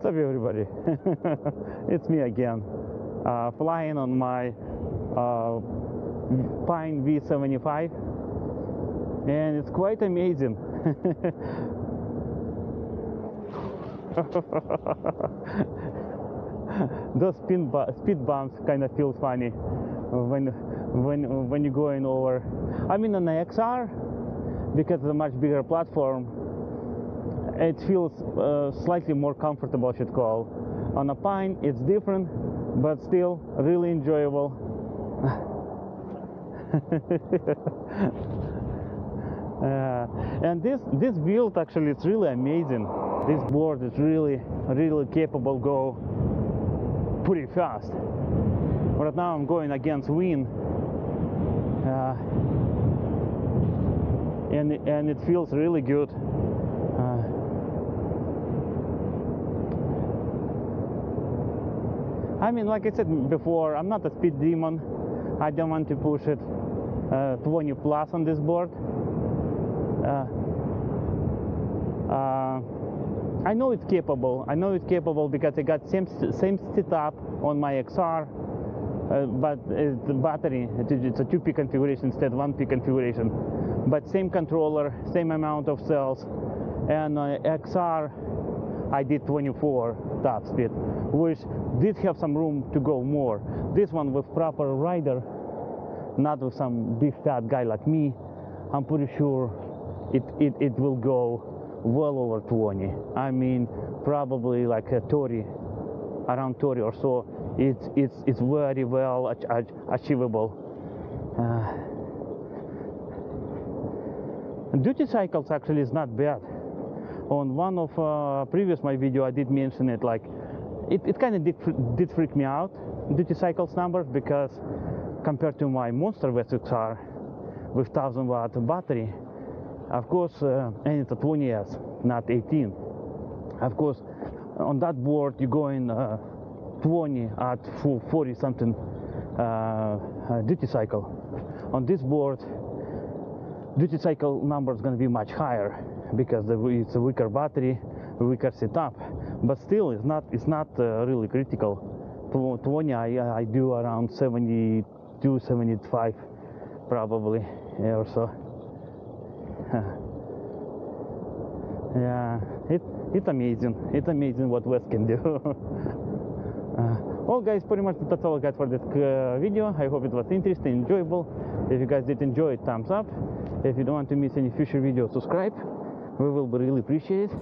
up, everybody? It's me again, flying on my Pine V-75, and it's quite amazing. Those speed bumps kind of feel funny when you're going over. I mean, on the XR, because it's a much bigger platform, it feels slightly more comfortable, I should call. On a Pine, it's different, but still really enjoyable. And this build actually, it's really amazing. This board is really capable, go pretty fast. Right now I'm going against wind, and it feels really good. I mean, like I said before, I'm not a speed demon. I don't want to push it 20 plus on this board. I know it's capable. I know it's capable because I got same setup on my XR, but the battery, it's a 2P configuration instead of 1P configuration. But same controller, same amount of cells, and XR I did 24 top speed, which did have some room to go more. This one with proper rider, not with some big fat guy like me, I'm pretty sure it will go well over 20. I mean, probably like a 30, around 30 or so. It's very well achievable. Duty cycles actually is not bad. On one of previous my video, I did mention it. Like it kind of did freak me out, duty cycles numbers, because compared to my monster Vesc XR with 1000-watt battery, of course, and it's a 20S, not 18. Of course, on that board you're going 20 at 40 something duty cycle. On this board, duty cycle number is going to be much higher because it's a weaker battery, a weaker setup. But still, it's not really critical. 20, I do around 72, 75 probably, or so. Yeah, it's amazing. It's amazing what Vesc can do. Well, guys, pretty much that's all I got for this video. I hope it was interesting, enjoyable. If you guys did enjoy it, thumbs up. If you don't want to miss any future videos, subscribe. We will be really appreciate it.